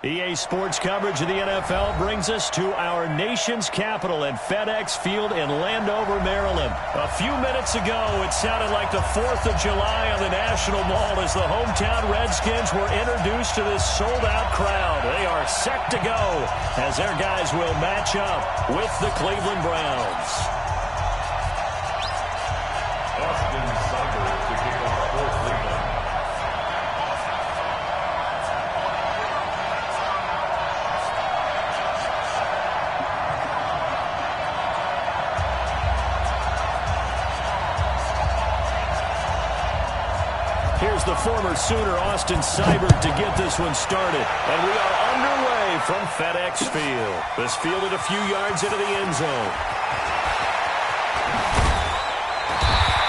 EA Sports coverage of the NFL brings us to our nation's capital at FedEx Field in Landover, Maryland. A few minutes ago, it sounded like the 4th of July on the National Mall as the hometown Redskins were introduced to this sold-out crowd. They are set to go as their guys will match up with the Cleveland Browns. Here's the former Sooner, Austin Seibert, to get this one started. And we are underway from FedEx Field. This fielded a few yards into the end zone.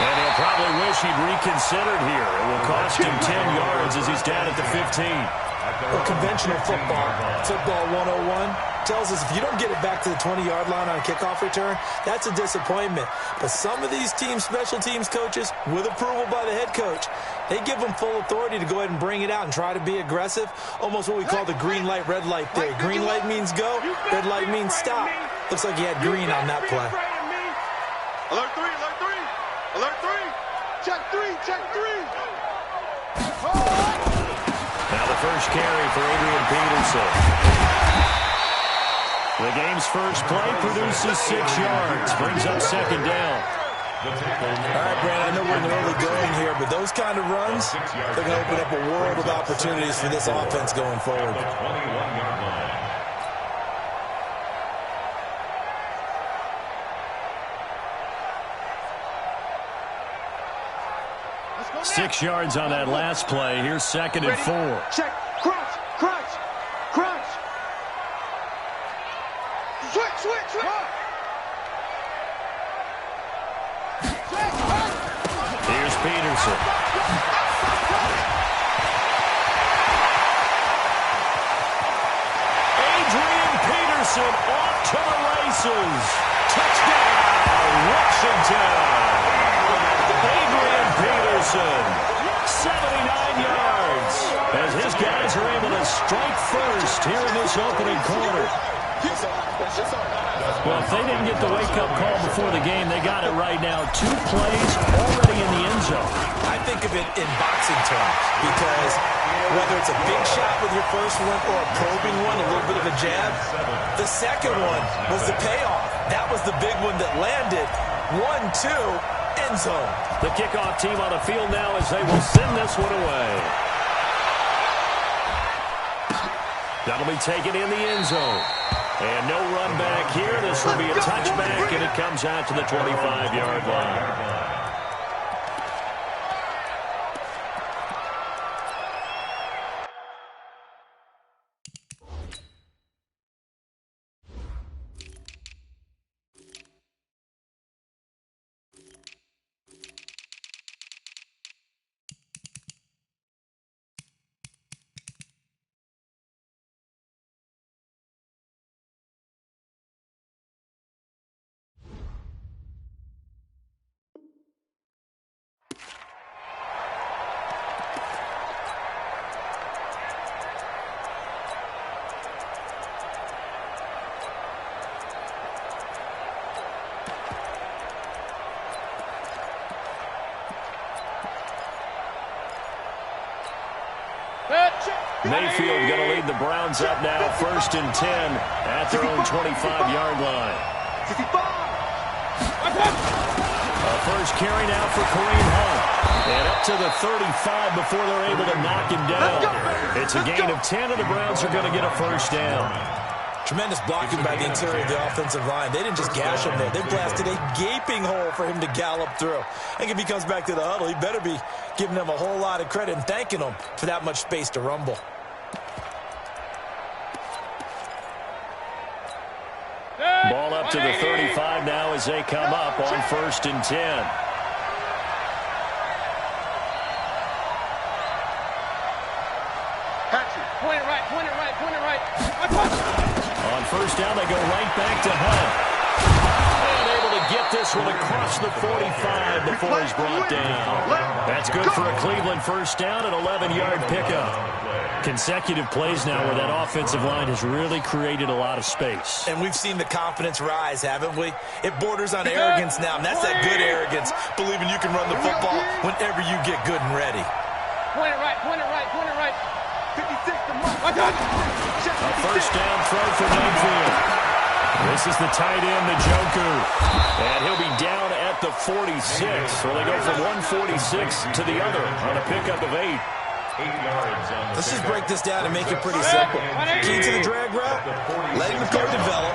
And he'll probably wish he'd reconsidered here. It will cost him 10 yards as he's down at the 15. Well, conventional football 101, tells us if you don't get it back to the 20-yard line on a kickoff return, that's a disappointment. But some of these special teams coaches, with approval by the head coach, they give them full authority to go ahead and bring it out and try to be aggressive, almost what we call the green light, red light theory. Green light means go, red light means stop. Looks like he had green on that play. Alert 3, alert 3, alert 3, check 3, check 3. Now the first carry for Adrian Peterson. The game's first play produces 6 yards, brings up second down. All right, Brandon, I know we're in the early going here, but those kind of runs, they're going to open up a world of opportunities for this offense going forward. 6 yards on that last play. Here's 2nd and 4. Check, crunch, crunch, crunch. Switch, switch, switch. Here's Peterson. Adrian Peterson off to the races. Touchdown, Washington. Adrian Peterson, 79 yards, as his guys are able to strike first here in this opening quarter. Well, if they didn't get the wake-up call before the game, they got it right now. 2 plays already in the end zone. I think of it in boxing terms because whether it's a big shot with your first one or a probing one, a little bit of a jab, the second one was the payoff. That was the big one that landed. 1-2, end zone. The kickoff team on the field now as they will send this one away. That'll be taken in the end zone. And no run back here. This will be a touchback, and it comes out to the 25-yard line. Mayfield going to lead the Browns up now, 1st and 10 at their own 25-yard line. A first carry now for Kareem Hunt. And up to the 35 before they're able to knock him down. It's a gain of 10, and the Browns are going to get a first down. Tremendous blocking by the interior of the offensive line. They didn't just gash him there. They blasted a gaping hole for him to gallop through. I think if he comes back to the huddle, he better be giving them a whole lot of credit and thanking them for that much space to rumble. Ball up to the 35 now as they come up on 1st and 10. Point it right, point it right, point it right. On 1st down, they go right back to Hunt. And able to get get this one across the 45 before he's brought down. That's good for a Cleveland first down, an 11-yard pickup. Consecutive plays now where that offensive line has really created a lot of space. And we've seen the confidence rise, haven't we? It borders on arrogance now, and that's that good arrogance, believing you can run the football whenever you get good and ready. Point it right, point it right, point it right. 56 to mark. A first down throw for Mayfield. This is the tight end, Njoku. And he'll be down at the 46. So they go from 146 to the other on a pickup of 8. Let's just break this down and make it pretty simple. Key to the drag route, letting the play develop,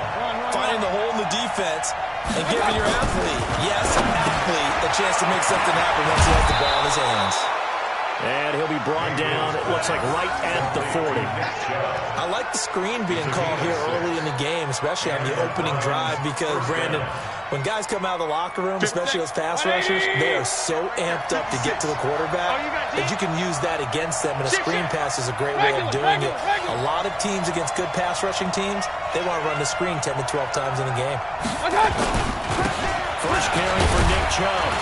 finding the hole in the defense, and giving your athlete, yes, athlete, a chance to make something happen once he has the ball in his hands. And he'll be brought down, it looks like right at the 40. I like the screen being called here early in the game, especially on the opening drive, because, Brandon, when guys come out of the locker room, especially those pass rushers, they are so amped up to get to the quarterback that you can use that against them, and a screen pass is a great way of doing it. A lot of teams against good pass rushing teams, they want to run the screen 10 to 12 times in a game. First carry for Nick Chubb.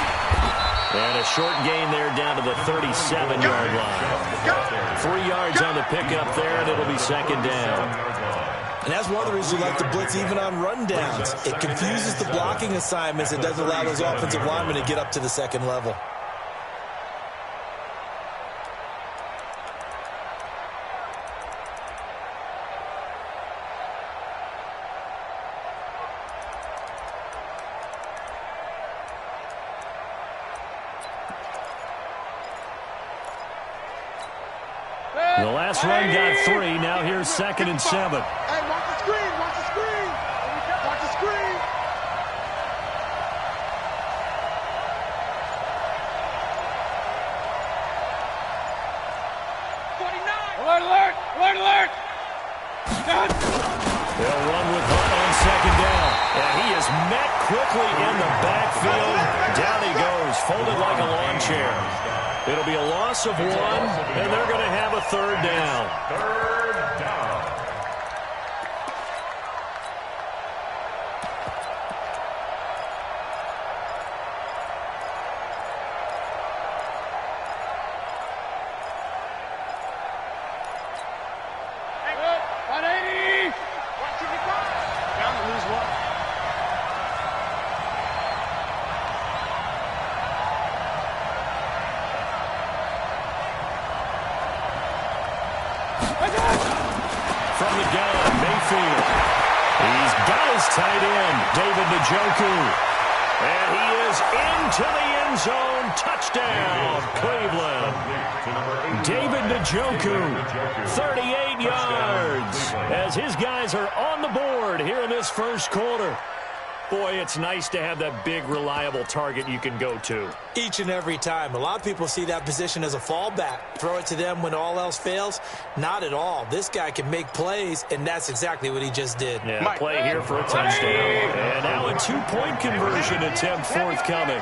And a short gain there down to the 37-yard line. 3 yards on the pickup there, and it'll be second down. And that's one of the reasons we like to blitz even on rundowns. It confuses the blocking assignments. It doesn't allow those offensive linemen to get up to the second level. The last run got 3. Now here's 2nd and 7. Hey, watch the screen, watch the screen. Watch the screen. Alert, alert, alert, alert. They'll run with Hunt on 2nd down. And he is met quickly in the backfield. Down he goes, folded like a lawn chair. It'll be a loss of 1, and they're going to have a 3rd down. Third down. Hey, 180. Watch it go. Down to lose 1. From the gun, Mayfield. He's got his tight end, David Njoku. And he is into the end zone. Touchdown, Cleveland. David Njoku, 38 yards, as his guys are on the board here in this first quarter. Boy, it's nice to have that big, reliable target you can go to. Each and every time. A lot of people see that position as a fallback. Throw it to them when all else fails. Not at all. This guy can make plays, and that's exactly what he just did. Yeah, play here for a touchdown. And now a 2-point conversion attempt forthcoming.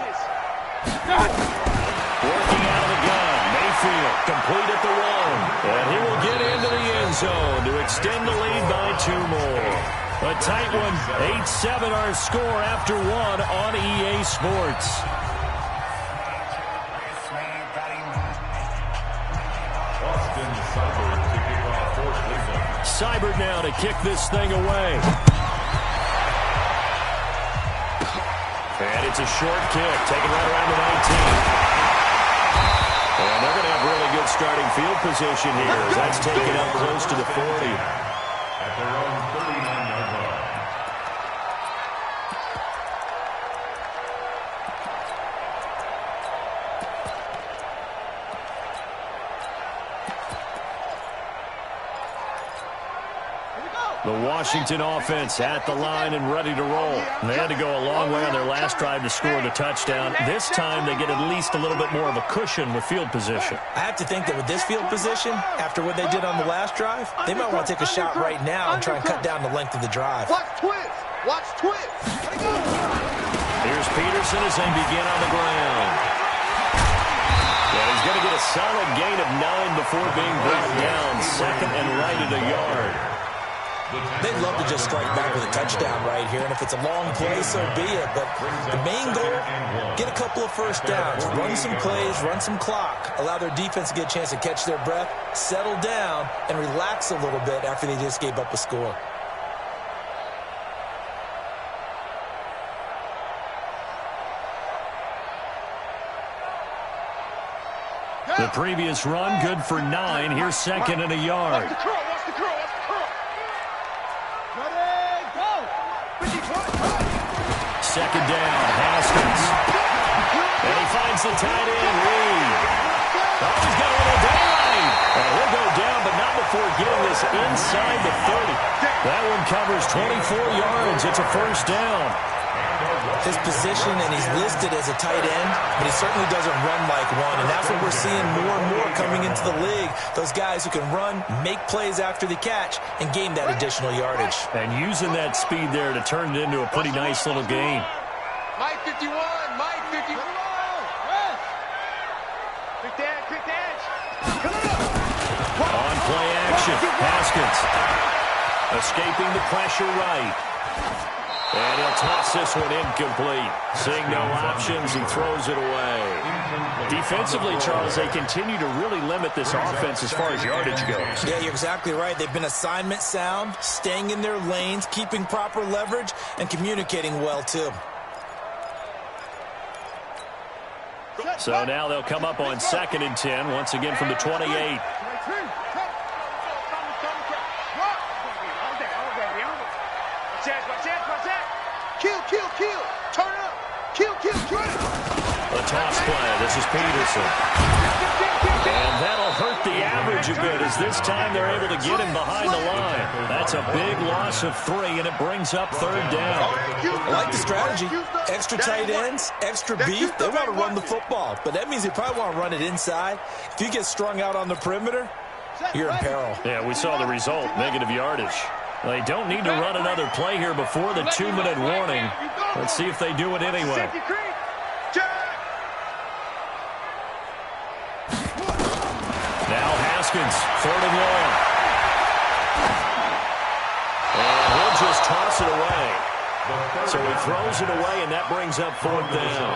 Working out of the gun. Mayfield complete at the 1. And he will get into the end zone to extend the lead by 2 more. A tight one, 8-7 our score after 1 on EA Sports. Seibert now to kick this thing away. And it's a short kick, taken right around the 19. And they're going to have really good starting field position here as that's taken up close to the 40. At their own 39-yard line. The Washington offense at the line and ready to roll. They had to go a long way on their last drive to score the touchdown. This time they get at least a little bit more of a cushion with field position. I have to think that with this field position, after what they did on the last drive, they might want to take a shot right now and try and cut down the length of the drive. Watch twist. Watch twist. Here's Peterson as they begin on the ground. And he's going to get a solid gain of 9 before being brought down. 2nd and right at a yard. they'd love to just strike back with a touchdown right here, and if it's a long play, so be it. But the main goal, get a couple of first downs, run some plays, run some clock, allow their defense to get a chance to catch their breath, settle down, and relax a little bit after they just gave up a score. The previous run, good for 9. Here's second and a yard. Watch the curl, watch the curl, watch the curl. Ready, go. 50-20. Second down, Haskins. And he finds the tight end, Reed. Oh, he's got a little dive. And he'll go down, but not before getting this inside the 30. That one covers 24 yards. It's a first down. His position, and he's listed as a tight end, but he certainly doesn't run like one, and that's what we're seeing more and more coming into the league. Those guys who can run, make plays after the catch, and gain that additional yardage. And using that speed there to turn it into a pretty nice little game. Mike 51, Mike 51. Quick dash, quick dash. On play action, Haskins. Escaping the pressure right. And he'll toss this one incomplete. Seeing no options, he throws it away. Defensively, Charles, they continue to really limit this offense as far as yardage goes. Yeah, you're exactly right. They've been assignment sound, staying in their lanes, keeping proper leverage, and communicating well, too. So now they'll come up on 2nd and 10, once again from the 28. Kill. Turn up. Kill. The toss play. This is Peterson. And that'll hurt the average a bit as this time they're able to get him behind the line. That's a big loss of 3, and it brings up 3rd down. I like the strategy. Extra tight ends, extra beef. They want to run the football, but that means they probably want to run it inside. If you get strung out on the perimeter, you're in peril. Yeah, we saw the result, negative yardage. They don't need to run another play here before the 2-minute warning. Let's see if they do it anyway. Now Haskins, 3rd and long. And he'll just toss it away. So he throws it away, and that brings up 4th down.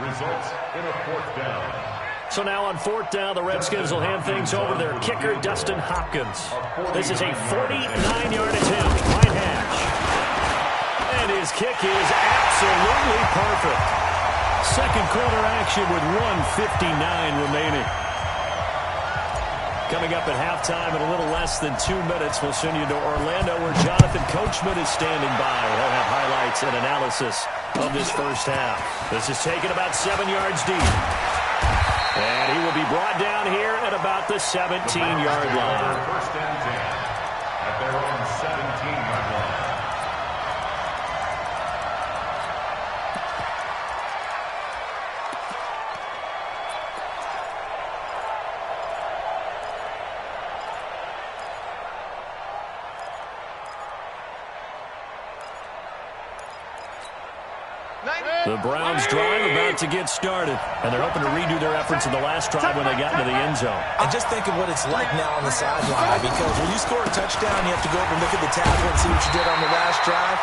Results in a 4th down. So now on 4th down, the Redskins will hand things over to their kicker, Dustin Hopkins. This is a 49-yard attempt by Hatch. And his kick is absolutely perfect. Second quarter action with 1:59 remaining. Coming up at halftime in a little less than 2 minutes, we'll send you to Orlando where Jonathan Coachman is standing by. He'll have highlights and analysis of this first half. This is taken about 7 yards deep. And he will be brought down here at about the 17-yard line. First and 10 at their own 17-yard line. The Browns drive about to get started, and they're hoping to redo their efforts in the last drive when they got into the end zone. And just think of what it's like now on the sideline, because when you score a touchdown, you have to go over and look at the tackle and see what you did on the last drive.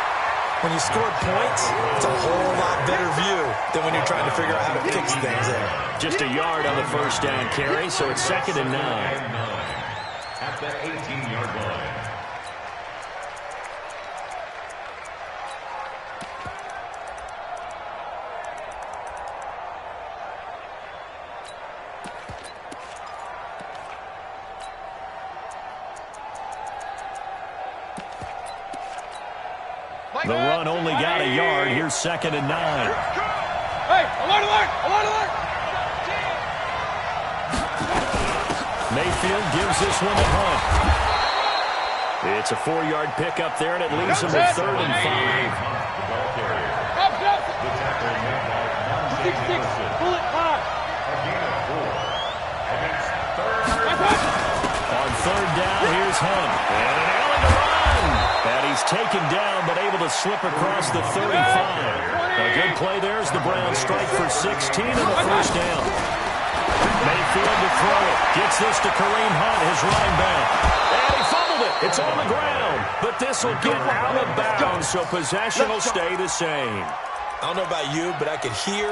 When you scored points, it's a whole lot better view than when you're trying to figure out how to fix things there. Just a yard on the first down carry, so it's 2nd and 9. At the 18-yard line. The run only got a yard. Here's 2nd and 9. Hey, alert! Mayfield gives this one to Hunt. It's a 4-yard pickup there, and it leaves him with 3rd and 5. On 3rd down, here's Hunt. And an alley to run. And he's taken down, but able to slip across the 35. A good play there as the Browns strike for 16 on the first down. Mayfield to throw it. Gets this to Kareem Hunt, his running back. And he fumbles It's on the ground, but this will get out of bounds, so possession will stay the same. I don't know about you, but I could hear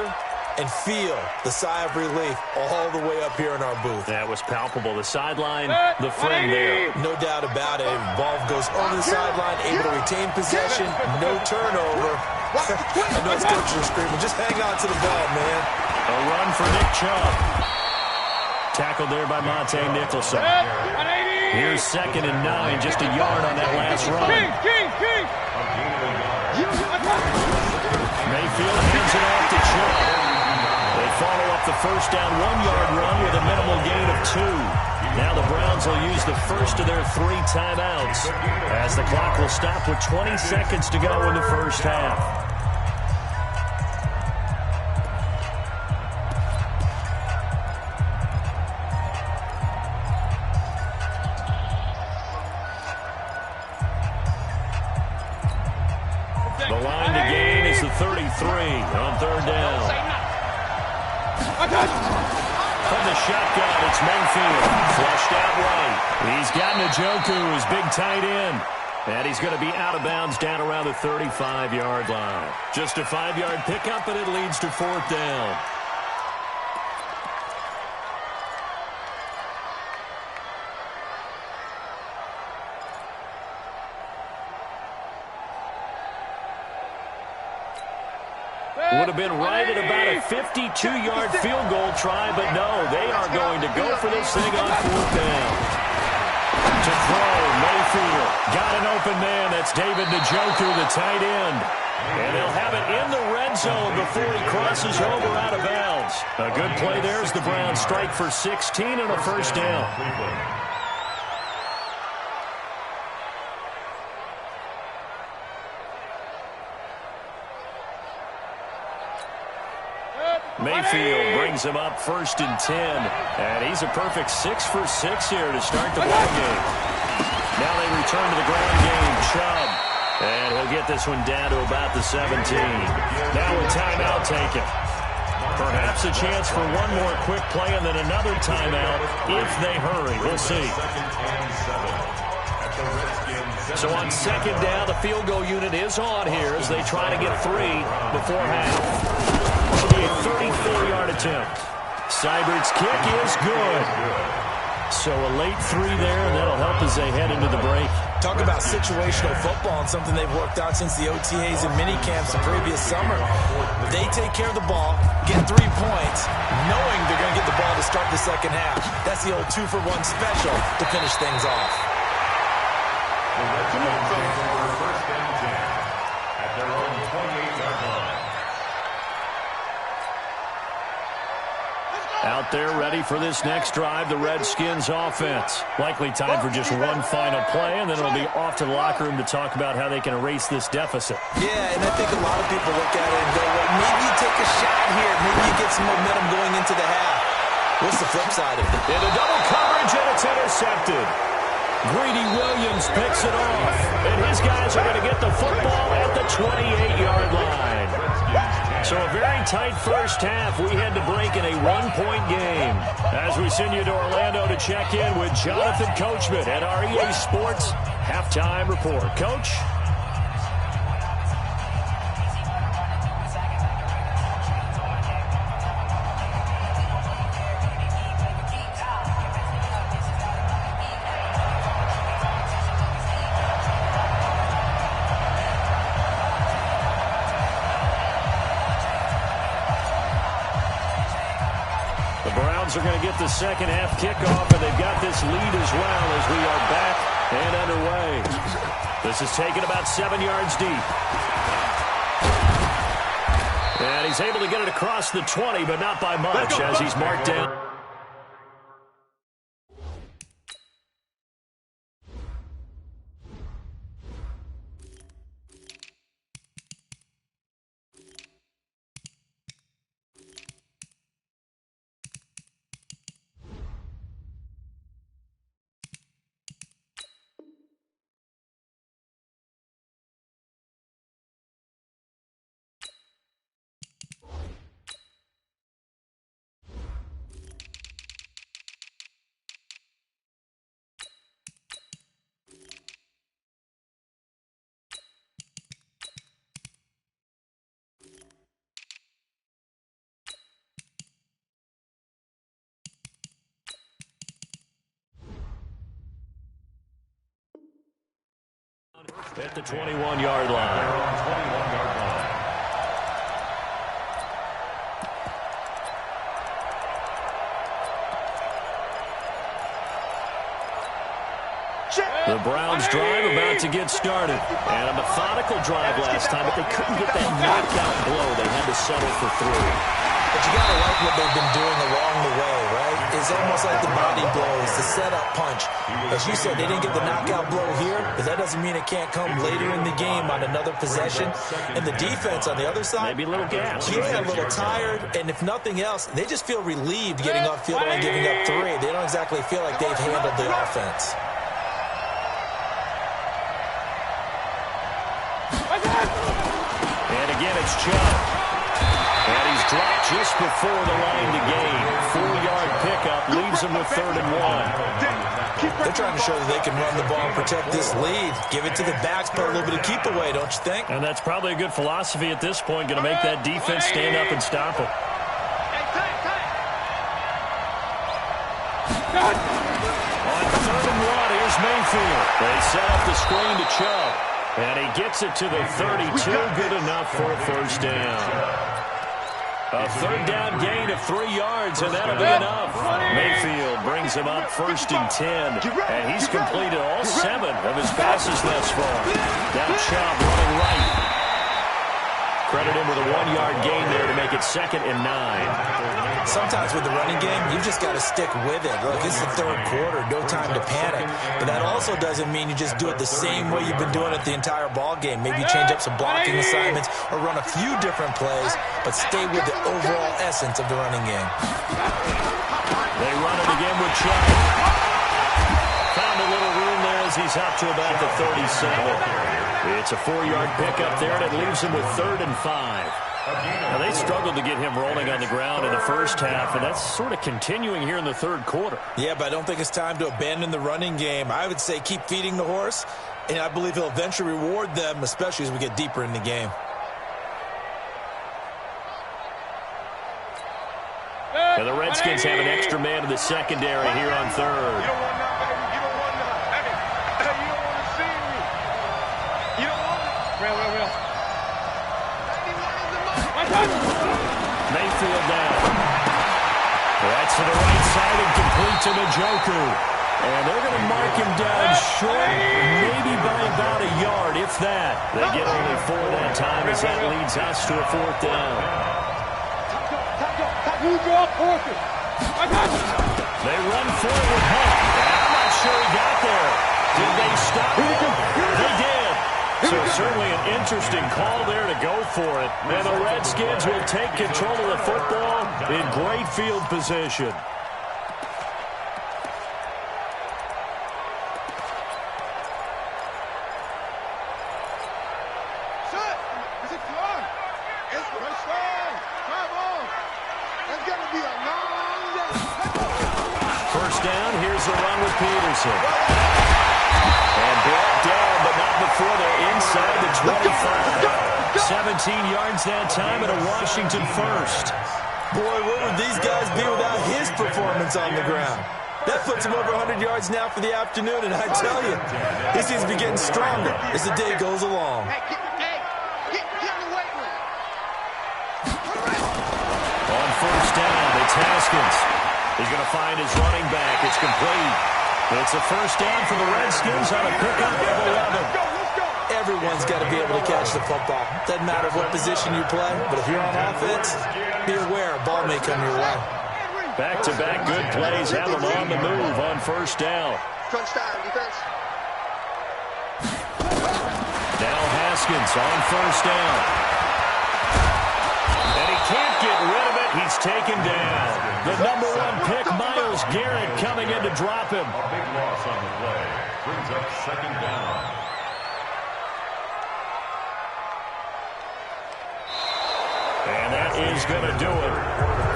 and feel the sigh of relief all the way up here in our booth. That was palpable. The sideline, the friend there. No doubt about it. Ball goes over the sideline, able to retain possession, no turnover. I know his coaches are screaming, just hang on to the ball, man. A run for Nick Chubb. Tackled there by Monte Nicholson. Here's 2nd and 9, just a yard on that last run. Mayfield hands it off to Chubb. They follow up the first down 1-yard run with a minimal gain of 2. Now the Browns will use the first of their 3 timeouts as the clock will stop with 20 seconds to go in the first half. The line to gain is the 33 on 3rd down. From the shotgun, it's Mayfield. Flushed out right. He's got Njoku, his big tight end. And he's going to be out of bounds down around the 35-yard line. Just a 5-yard pickup, and it leads to 4th down. Would have been right at about a 52-yard field goal try, but no, they are going to go for this thing on 4th down. To throw, Mayfield. Got an open man. That's David Njoku, the tight end. And they'll have it in the red zone before he crosses over out of bounds. A good play there as the Browns strike for 16 and a first down. Mayfield brings him up 1st and 10. And he's a perfect 6 for 6 here to start the ball game. Now they return to the ground game. Chubb. And he'll get this one down to about the 17. Now a timeout taken. Perhaps a chance for one more quick play and then another timeout if they hurry. We'll see. So on 2nd down, the field goal unit is on here as they try to get 3 before half. It'll be a 34-yard attempt. Seibert's kick is good. So a late 3 there, and that'll help as they head into the break. Talk about situational football and something they've worked out since the OTAs and minicamps the previous summer. They take care of the ball, get 3 points, knowing they're going to get the ball to start the second half. That's the old 2-for-1 special to finish things off. The Redskins over 1st and 10 at their own 28-yard line. Out there ready for this next drive, the Redskins offense. Likely time for just one final play, and then it'll be off to the locker room to talk about how they can erase this deficit. Yeah, and I think a lot of people look at it and go, well, maybe you take a shot here. Maybe you get some momentum going into the half. What's the flip side of it? Into double coverage, and it's intercepted. Greedy Williams picks it off, and his guys are going to get the football at the 28-yard line. So a very tight first half. We had to break in a 1-point game. As we send you to Orlando to check in with Jonathan Coachman at our EA Sports Halftime Report. Coach? Are going to get the second half kickoff, and they've got this lead as well as we are back and underway. This is taken about 7 yards deep. And he's able to get it across the 20, but not by much as he's marked down. At the 21-yard line. Their own 21-yard line. The Browns drive about to get started. And a methodical drive last time, but they couldn't get that knockout blow. They had to settle for 3. But you got to like what they've been doing along the way, right? It's almost like the body blows, the setup punch. As you said, they didn't get the knockout blow here, but that doesn't mean it can't come later in the game on another possession. And the defense on the other side, maybe a little gas. Yeah, a little tired. And if nothing else, they just feel relieved getting upfield and giving up 3. They don't exactly feel like they've handled the offense. And again, it's Chubb. And he's dropped just before the line to gain. 4-yard pickup leaves him with 3rd and 1. They're trying to show that they can run the ball and protect this lead. Give it to the backs, put a little bit of keep away, don't you think? And that's probably a good philosophy at this point. Going to make that defense stand up and stop it. On 3rd and 1, here's Mayfield. They set up the screen to Chubb. And he gets it to the 32. Good enough for a 1st down. A 3rd down gain of 3 yards, and that'll be enough. Mayfield brings him up 1st and 10. And he's completed all 7 of his passes thus far. Now Chubb running right. Credit him with a 1-yard gain there to make it 2nd and 9. Sometimes with the running game, you've just got to stick with it. Look, it's the 3rd quarter, no time to panic. But that also doesn't mean you just do it the same way you've been doing it the entire ball game. Maybe change up some blocking assignments or run a few different plays, but stay with the overall essence of the running game. They run it again with Chubb. Found a little room there as he's up to about the 37. It's a 4-yard pickup there, and it leaves him with 3rd and 5. Now, they struggled to get him rolling on the ground in the first half, and that's sort of continuing here in the 3rd quarter. Yeah, but I don't think it's time to abandon the running game. I would say keep feeding the horse, and I believe he'll eventually reward them, especially as we get deeper in the game. And the Redskins have an extra man in the secondary here on 3rd. You don't want that, baby. You don't want that. Hey, you don't want to see me. You don't want it. Real. Mayfield down. That's to the right side and complete to Njoku. And they're going to mark him down short, maybe by about a yard, if that. They get only 4 that time as that leads us to a 4th down. They run forward. I'm not sure he got there. Did they stop him? They did. So certainly an interesting call there to go for it. And the Redskins will take control of the football in great field position. First down, here's the run with Peterson. And brought down, but not before they're inside the 25. 17 yards that time and a Washington first. Boy, what would these guys be without his performance on the ground? That puts him over 100 yards now for the afternoon, and I tell you, he seems to be getting stronger as the day goes along. On first down, it's Haskins. He's going to find his running back. It's complete. It's a first down for the Redskins on a pickup of 11. Everyone's got to be able to catch the football. Doesn't matter what position you play, but if you're on offense, be aware a ball may come your way. Back-to-back good plays have them on the move on first down. Crunch time, defense. Now Haskins on first down. And he can't get rid of it. He's taken down. The number 1 pick, Myles Garrett, coming in to drop him. A big loss on the play. Brings up 2nd down. And that is going to do it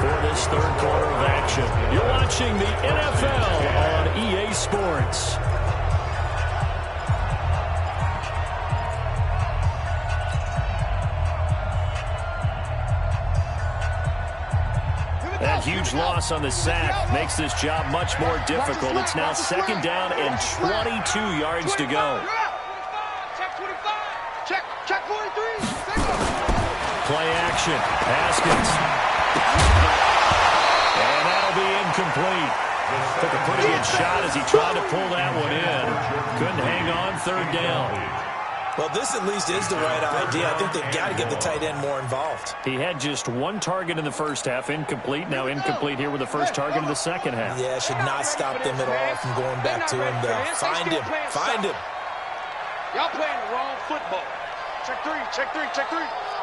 for this 3rd quarter of action. You're watching the NFL on EA Sports. That huge loss on the sack makes this job much more difficult. It's now 2nd down and 22 yards to go. Check 43. Play action. Haskins. And that'll be incomplete. Took a pretty good shot as he tried to pull that one in. Couldn't hang on, third down. Well, this at least is the right idea. I think they've got to get the tight end more involved. He had just one target in the first half, incomplete. Now incomplete here with the first target in the second half. Yeah, should not stop them at all from going back to him, though. Find him. Find him. Y'all playing the wrong football. Check three.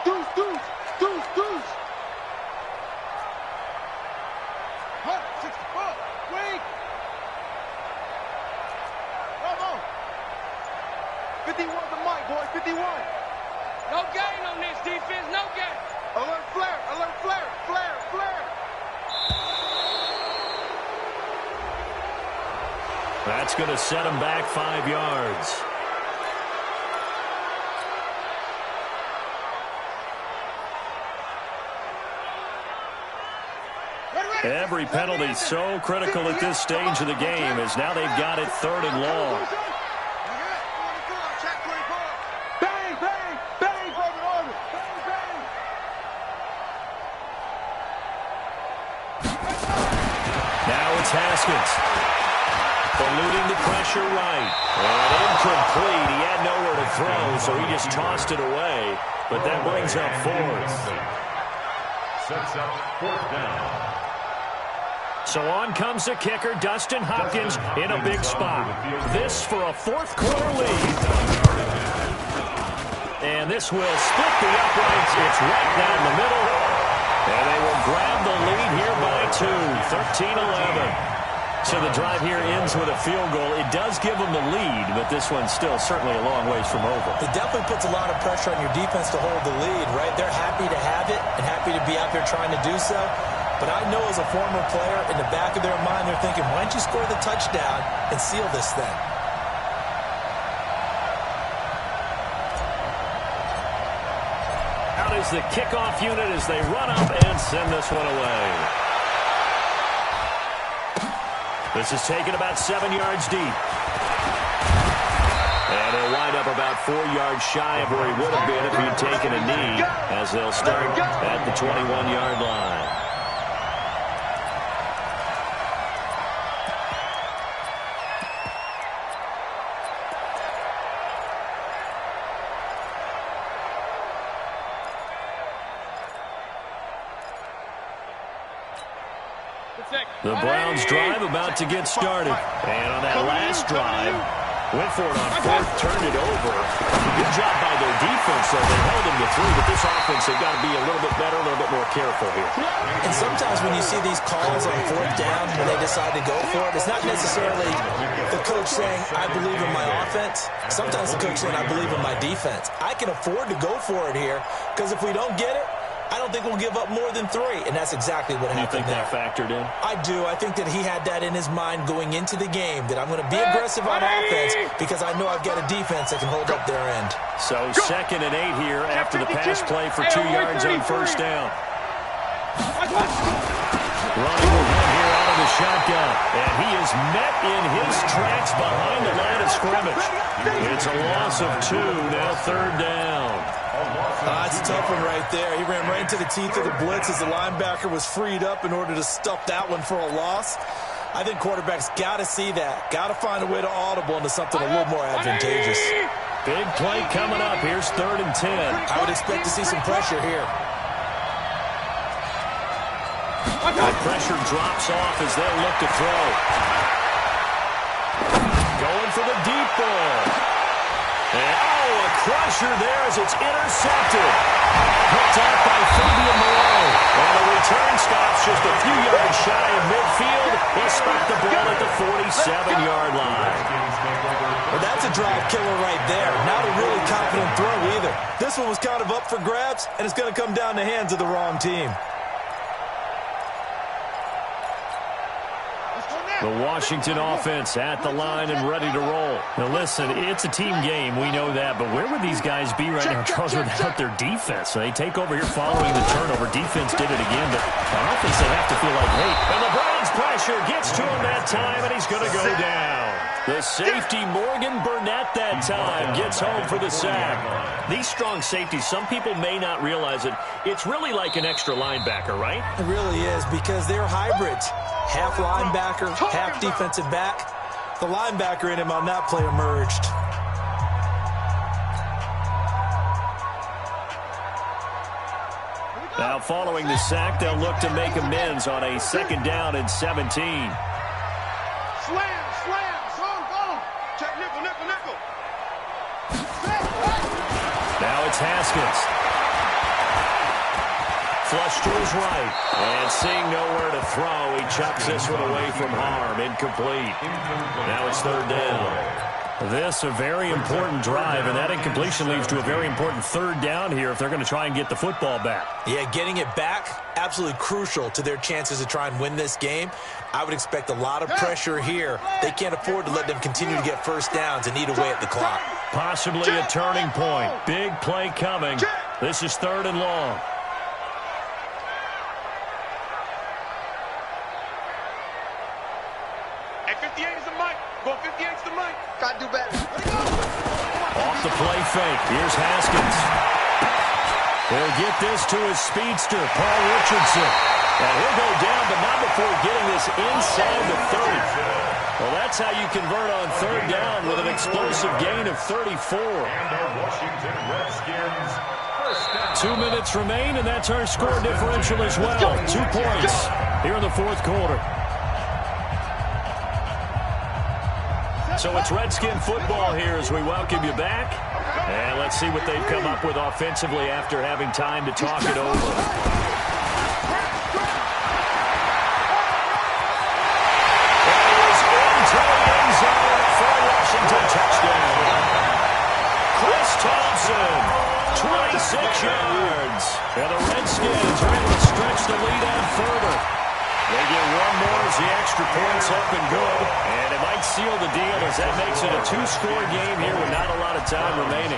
Deuce. Huh, 64. Wait. Bravo. 51 the mic, boy. 51. No gain on this defense. No gain. Alert flare. Flare. That's going to set him back 5 yards. Every penalty so critical at this stage of the game as now they've got it 3rd and long. Bang, brother Arnold. Bang. Now it's Haskins. Eluding the pressure right. And incomplete. He had nowhere to throw, so he just tossed it away. But that brings up 4th. Sets up 4th down. So on comes the kicker, Dustin Hopkins, in a big spot. This for a 4th quarter lead. And this will split the uprights. It's right down the middle. And they will grab the lead here by 2, 13-11. So the drive here ends with a field goal. It does give them the lead, but this one's still certainly a long ways from over. It definitely puts a lot of pressure on your defense to hold the lead, right? They're happy to have it and happy to be out there trying to do so. But I know as a former player, in the back of their mind, they're thinking, why don't you score the touchdown and seal this thing? Out is the kickoff unit as they run up and send this one away. This is taken about 7 yards deep. And he'll wind up about 4 yards shy of where he would have been if he'd taken a knee, as they'll start at the 21-yard line. The Browns drive about to get started. And on that last drive, went for it on 4th, turned it over. Good job by their defense, though. They held them to 3, but this offense, they've got to be a little bit better, a little bit more careful here. And sometimes when you see these calls on 4th down, when they decide to go for it, it's not necessarily the coach saying, I believe in my offense. Sometimes the coach saying, I believe in my defense. I can afford to go for it here, because if we don't get it, I don't think we'll give up more than 3, and that's exactly what happened there. You think that factored in? I do. I think that he had that in his mind going into the game, that I'm going to be aggressive on offense because I know I've got a defense that can hold up their end. So 2nd and 8 here after the pass play for 2 yards on 1st down. Running with one here out of the shotgun, and he is met in his tracks behind the line of scrimmage. It's a loss of 2, now 3rd down. That's a tough one right there. He ran right into the teeth of the blitz as the linebacker was freed up in order to stuff that one for a loss. I think quarterbacks got to see that. Got to find a way to audible into something a little more advantageous. Big play coming up. Here's 3rd and 10. I would expect to see some pressure here. The pressure drops off as they look to throw. Going for the deep ball. And, a crusher there as it's intercepted. Picked off by Fabian Moreau. And the return stops just a few yards shy of midfield. He'll spot the ball at the 47-yard line. Well, that's a drive killer right there. Not a really confident throw either. This one was kind of up for grabs, and it's going to come down the hands of the wrong team. The Washington offense at the line and ready to roll. Now, listen, it's a team game. We know that. But where would these guys be right now, Charles, without their defense? So they take over here following the turnover. Defense did it again. But on offense, they have to feel like, hey. And the Browns pressure gets to him that time, and he's going to go down. The safety, Morgan Burnett, that time gets home for the sack. These strong safeties, some people may not realize it. It's really like an extra linebacker, right? It really is, because they're hybrids. Half linebacker, half defensive back. The linebacker in him on that play emerged. Now following the sack, they'll look to make amends on a 2nd down and 17. Slam, go. Check nickel. Now it's Haskins. Flush to his right. And seeing nowhere to throw, he chucks this one away from harm. Incomplete. Now it's 3rd down. This a very important drive, and that incompletion leads to a very important 3rd down here if they're going to try and get the football back. Yeah, getting it back, absolutely crucial to their chances to try and win this game. I would expect a lot of pressure here. They can't afford to let them continue to get 1st downs and eat away at the clock. Possibly a turning point. Big play coming. This is 3rd and long. Hey, 58's the mic. Go 58's the mic. Gotta do better. Off the play fake. Here's Haskins. He'll get this to his speedster, Paul Richardson. And he'll go down, but not before getting this inside the 30. Well, that's how you convert on 3rd down with an explosive gain of 34. And the Washington Redskins, 1st down. 2 minutes remain, and that's our score differential as well. 2 points here in the 4th quarter. So it's Redskin football here as we welcome you back. And let's see what they've come up with offensively after having time to talk it over. And he is into the end zone for a Washington touchdown. Chris Thompson, 26 yards. And the Redskins are able to stretch the lead out further. They get one more as the extra point's up and good. And it might seal the deal as that makes it a 2-score game here with not a lot of time remaining.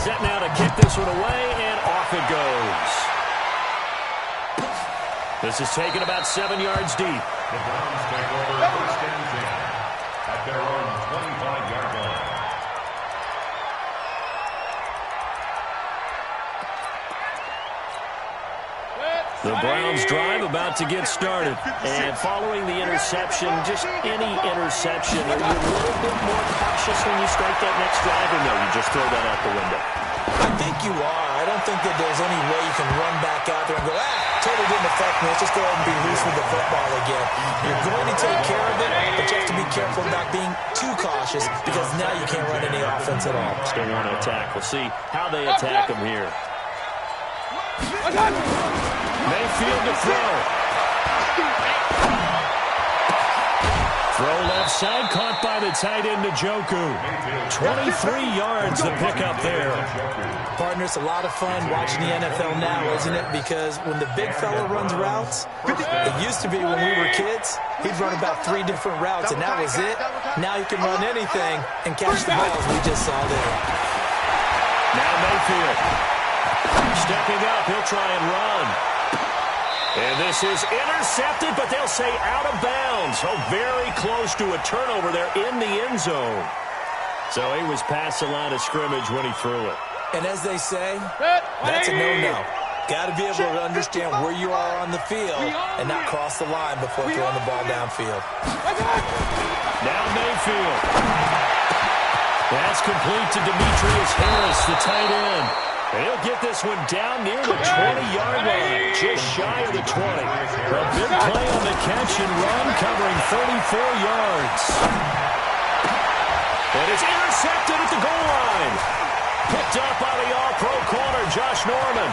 Set now to kick this one away, and off it goes. This is taken about 7 yards deep. The Browns take over 1st and 10 at their own 25-yard line. The Browns drive about to get started. And following the interception, just any interception, are you a little bit more cautious when you start that next drive, or no, you just throw that out the window? I think you are. I don't think that there's any way you can run back out there and go, totally didn't affect me. Let's just go ahead and be loose with the football again. You're going to take care of it, but you have to be careful about being too cautious because now you can't run any offense at all. Still want to attack. We'll see how they attack them here. Mayfield to throw. Throw left side, caught by the tight end Njoku. 23 yards the pickup there. Partner, it's a lot of fun watching the NFL now, isn't it? Because when the big fella runs routes, it used to be when we were kids, he'd run about 3 different routes, and that was it. Now he can run anything and catch the balls we just saw there. Now Mayfield. Stepping up, he'll try and run. And this is intercepted, but they'll say out of bounds. Oh, very close to a turnover there in the end zone. So he was past the line of scrimmage when he threw it. And as they say, that's a no-no. Got to be able to understand where you are on the field and not cross the line before throwing the ball downfield. Now Mayfield. That's complete to Demetrius Harris, the tight end. And he'll get this one down near the 20-yard line, just shy of the 20. A big play on the catch and run, covering 34 yards. And it's intercepted at the goal line. Picked up by the all-pro corner, Josh Norman.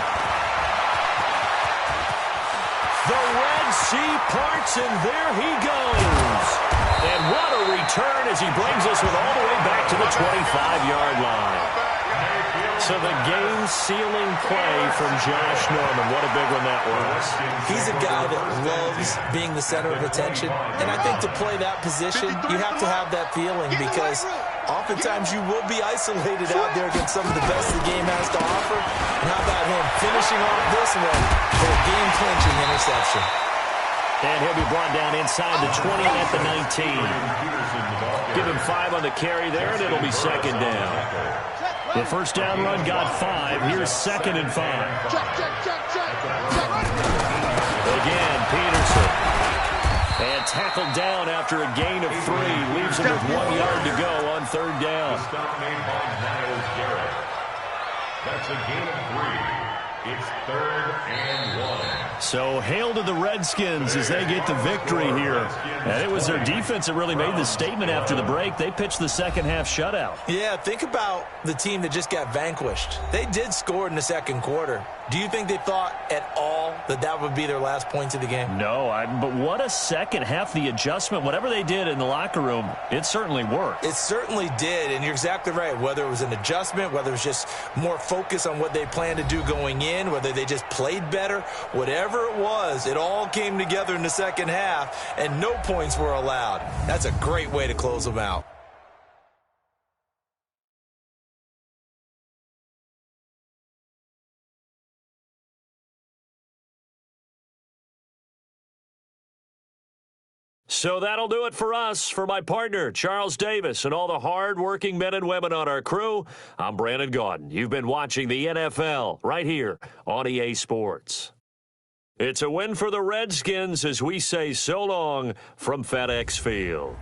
The Red Sea parts, and there he goes. And what a return as he brings us all the way back to the 25-yard line. So the game-sealing play from Josh Norman. What a big one that was. He's a guy that loves being the center of attention. And I think to play that position, you have to have that feeling because oftentimes you will be isolated out there against some of the best the game has to offer. And how about him finishing off this one for a game-clinching interception? And he'll be brought down inside the 20 at the 19. Give him 5 on the carry there, and it'll be second down. The first down run got 5. Here's second and 5. Again, Peterson. And tackled down after a gain of 3. Leaves him with 1 yard to go on third down. Stop made by Myles Garrett. That's a gain of 3. It's 3rd and 1. So hail to the Redskins as they get the victory here. And it was their defense that really made the statement after the break. They pitched the second half shutout. Yeah, think about the team that just got vanquished. They did score in the second quarter. Do you think they thought at all that that would be their last points of the game? No, but what a second half. The adjustment, whatever they did in the locker room, it certainly worked. It certainly did, and you're exactly right. Whether it was an adjustment, whether it was just more focus on what they planned to do going in, whether they just played better, whatever it was, it all came together in the second half, and no points were allowed. That's a great way to close them out. So that'll do it for us. For my partner, Charles Davis, and all the hard-working men and women on our crew, I'm Brandon Gaudin. You've been watching the NFL right here on EA Sports. It's a win for the Redskins as we say so long from FedEx Field.